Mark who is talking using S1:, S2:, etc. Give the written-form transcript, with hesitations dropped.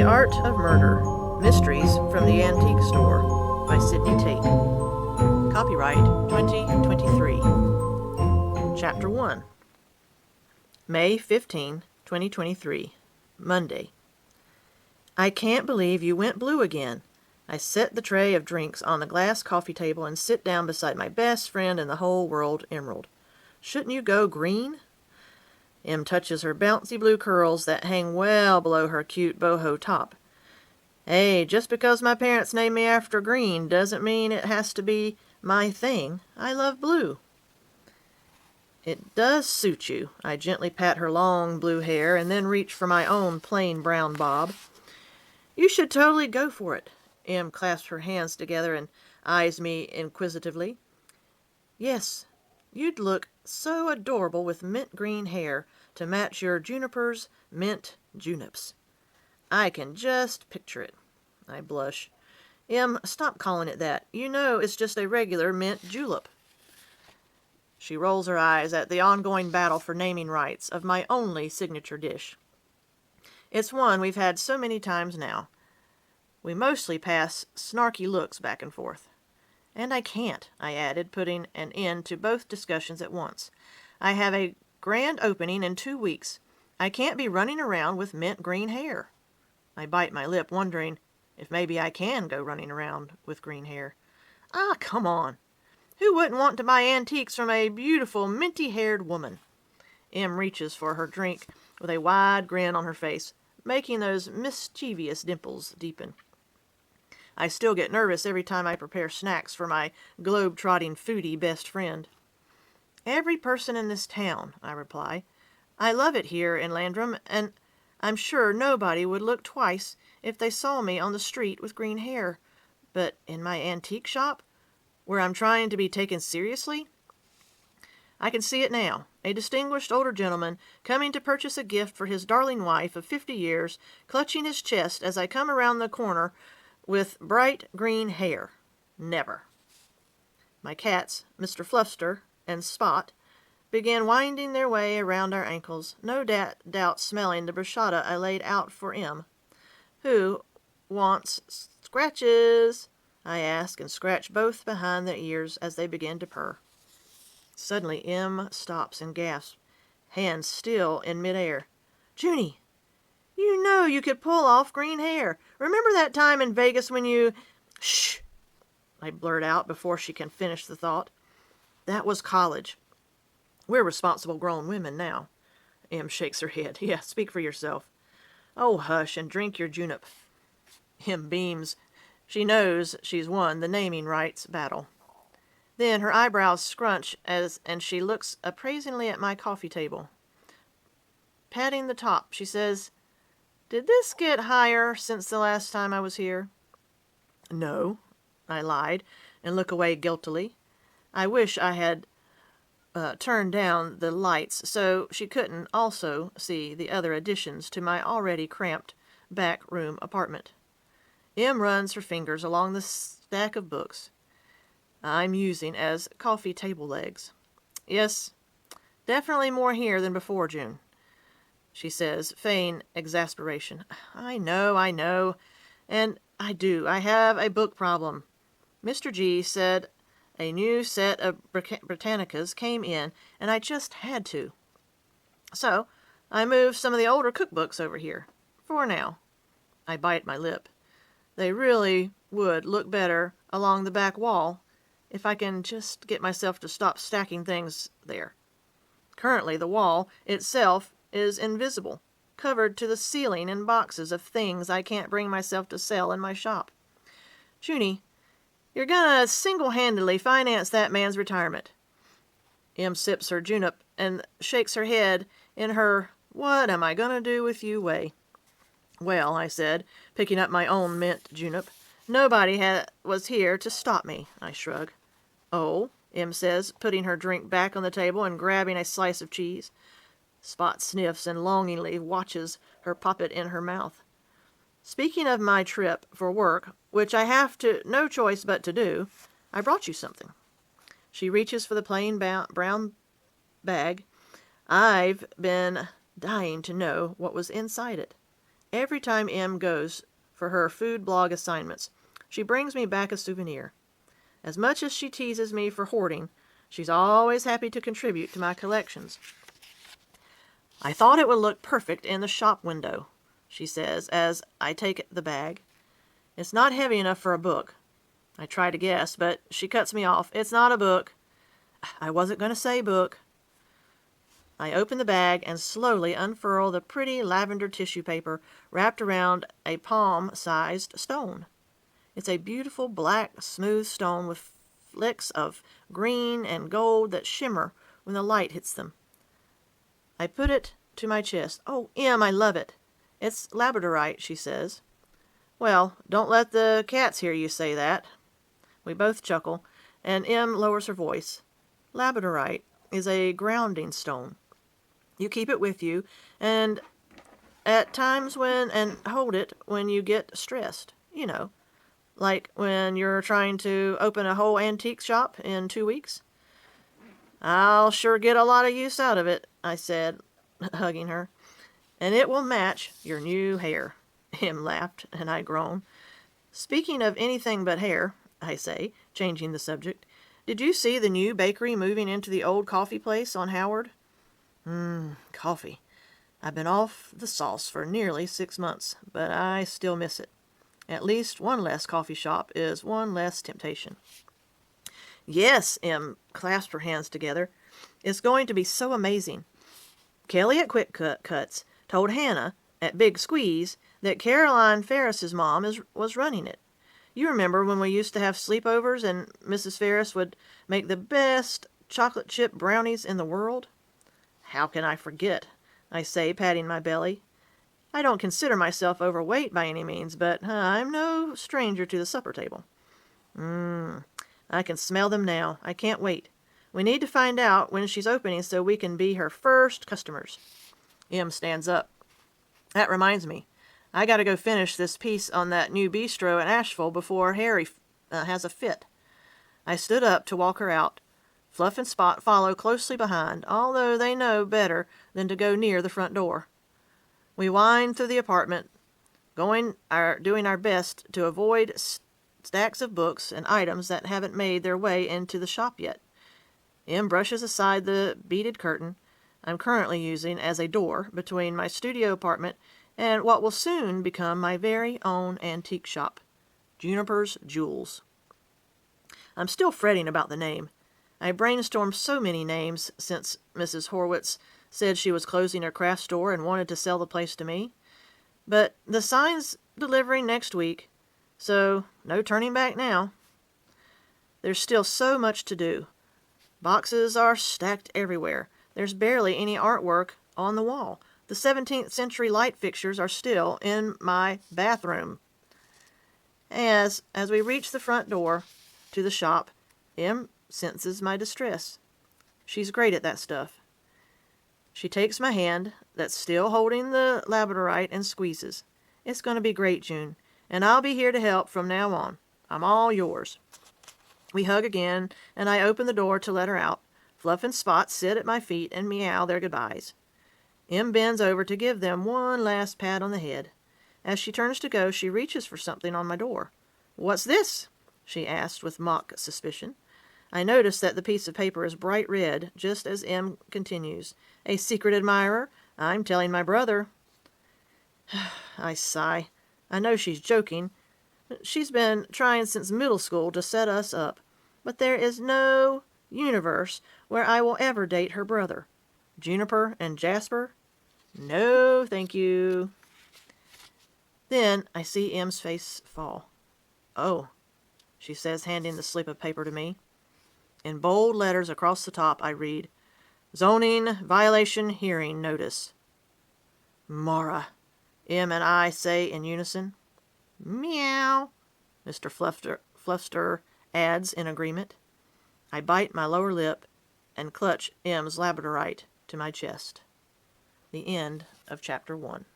S1: The Art of Murder, Mysteries from the Antique Store by Sidney Tate. Copyright 2023. Chapter 1. May 15, 2023. Monday. I can't believe you went blue again. I set the tray of drinks on the glass coffee table and sit down beside my best friend in the whole world, Emerald. Shouldn't you go green? Em touches her bouncy blue curls that hang well below her cute boho top. Hey, just because my parents named me after green doesn't mean it has to be my thing. I love blue. It does suit you. I gently pat her long blue hair and then reach for my own plain brown bob. You should totally go for it. Em clasps her hands together and eyes me inquisitively. Yes, you'd look so adorable with mint green hair to match your Juniper's mint junips. I can just picture it. I blush. Em, stop calling it that. You know it's just a regular mint julep. She rolls her eyes at the ongoing battle for naming rights of my only signature dish. It's one we've had so many times now. We mostly pass snarky looks back and forth. And I can't, I added, putting an end to both discussions at once. I have a grand opening in 2 weeks. I can't be running around with mint green hair. I bite my lip, wondering if maybe I can go running around with green hair. Ah, come on. Who wouldn't want to buy antiques from a beautiful, minty-haired woman? Em reaches for her drink with a wide grin on her face, making those mischievous dimples deepen. I still get nervous every time I prepare snacks for my globe-trotting foodie best friend. Every person in this town, I reply. I love it here in Landrum, and I'm sure nobody would look twice if they saw me on the street with green hair. But in my antique shop, where I'm trying to be taken seriously, I can see it now. A distinguished older gentleman coming to purchase a gift for his darling wife of 50 years, clutching his chest as I come around the corner with bright green hair. Never. My cats, Mr. Fluffster and Spot, began winding their way around our ankles, no doubt smelling the bruschetta I laid out for Em. Who wants scratches? I ask, and scratch both behind their ears as they begin to purr. Suddenly Em stops and gasps, hands still in midair. Junie, you know you could pull off green hair. Remember that time in Vegas when you... Shh! I blurt out before she can finish the thought. That was college. We're responsible grown women now. Em shakes her head. Yeah, speak for yourself. Oh, hush and drink your junip. Em beams. She knows she's won the naming rights battle. Then her eyebrows scrunch and she looks appraisingly at my coffee table. Patting the top, she says, Did this get higher since the last time I was here? No, I lied, and look away guiltily. I wish I had turned down the lights so she couldn't also see the other additions to my already cramped back room apartment. Em runs her fingers along the stack of books I'm using as coffee table legs. Yes, definitely more here than before, June, she says, feigning exasperation. I know, and I do. I have a book problem. Mr. G said a new set of Britannicas came in, and I just had to. So, I moved some of the older cookbooks over here. For now. I bite my lip. They really would look better along the back wall if I can just get myself to stop stacking things there. Currently, the wall itself is invisible, covered to the ceiling in boxes of things I can't bring myself to sell in my shop. Junie, you're gonna single-handedly finance that man's retirement. Em sips her junip and shakes her head in her what am I gonna do with you way. Well, I said, picking up my own mint junip, nobody was here to stop me. I shrug. Oh, Em says, putting her drink back on the table and grabbing a slice of cheese. Spot sniffs and longingly watches her pop it in her mouth. Speaking of my trip for work, which I have no choice but to do, I brought you something. She reaches for the plain brown bag. I've been dying to know what was inside it. Every time Em goes for her food blog assignments, she brings me back a souvenir. As much as she teases me for hoarding, she's always happy to contribute to my collections. "I thought it would look perfect in the shop window," she says as I take the bag. "It's not heavy enough for a book." I try to guess, but she cuts me off. "It's not a book." "I wasn't going to say book." I open the bag and slowly unfurl the pretty lavender tissue paper wrapped around a palm-sized stone. It's a beautiful black, smooth stone with flecks of green and gold that shimmer when the light hits them. I put it to my chest. "Oh, Em, I love it." "It's labradorite," she says. "Well, don't let the cats hear you say that." We both chuckle, and Em lowers her voice. "Labradorite is a grounding stone. You keep it with you, and at times and hold it when you get stressed. You know, like when you're trying to open a whole antique shop in 2 weeks." "I'll sure get a lot of use out of it," I said, hugging her. "And it will match your new hair." Em laughed, and I groaned. "Speaking of anything but hair," I say, changing the subject, "did you see the new bakery moving into the old coffee place on Howard?" Coffee. I've been off the sauce for nearly 6 months, but I still miss it. At least one less coffee shop is one less temptation. "Yes," Em clasped her hands together. "It's going to be so amazing. Kelly at Quick Cuts told Hannah at Big Squeeze that Caroline Ferris's mom was running it. You remember when we used to have sleepovers and Mrs. Ferris would make the best chocolate chip brownies in the world?" "How can I forget?" I say, patting my belly. I don't consider myself overweight by any means, but I'm no stranger to the supper table. I can smell them now. I can't wait. We need to find out when she's opening so we can be her first customers. Em stands up. "That reminds me. I got to go finish this piece on that new bistro in Asheville before Harry has a fit." I stood up to walk her out. Fluff and Spot follow closely behind, although they know better than to go near the front door. We wind through the apartment, doing our best to avoid stacks of books and items that haven't made their way into the shop yet. Em brushes aside the beaded curtain I'm currently using as a door between my studio apartment and what will soon become my very own antique shop, Juniper's Jewels. I'm still fretting about the name. I brainstormed so many names since Mrs. Horwitz said she was closing her craft store and wanted to sell the place to me. But the sign's delivering next week, so no turning back now. There's still so much to do. Boxes are stacked everywhere. There's barely any artwork on the wall. The 17th century light fixtures are still in my bathroom. As we reach the front door to the shop, Em senses my distress. She's great at that stuff. She takes my hand, that's still holding the labradorite, and squeezes. "It's going to be great, June, and I'll be here to help from now on. I'm all yours." We hug again, and I open the door to let her out. Fluff and Spot sit at my feet and meow their goodbyes. Em bends over to give them one last pat on the head. As she turns to go, she reaches for something on my door. "What's this?" she asked with mock suspicion. I notice that the piece of paper is bright red, just as Em continues. "A secret admirer? I'm telling my brother." I sigh. I know she's joking. She's been trying since middle school to set us up. But there is no universe where I will ever date her brother. Juniper and Jasper? No, thank you. Then I see Em's face fall. "Oh," she says, handing the slip of paper to me. In bold letters across the top, I read, "Zoning Violation Hearing Notice." "Mara," Em and I say in unison. "Meow," Mr. Fluffster adds in agreement. I bite my lower lip and clutch Em's labradorite to my chest. The end of Chapter 1.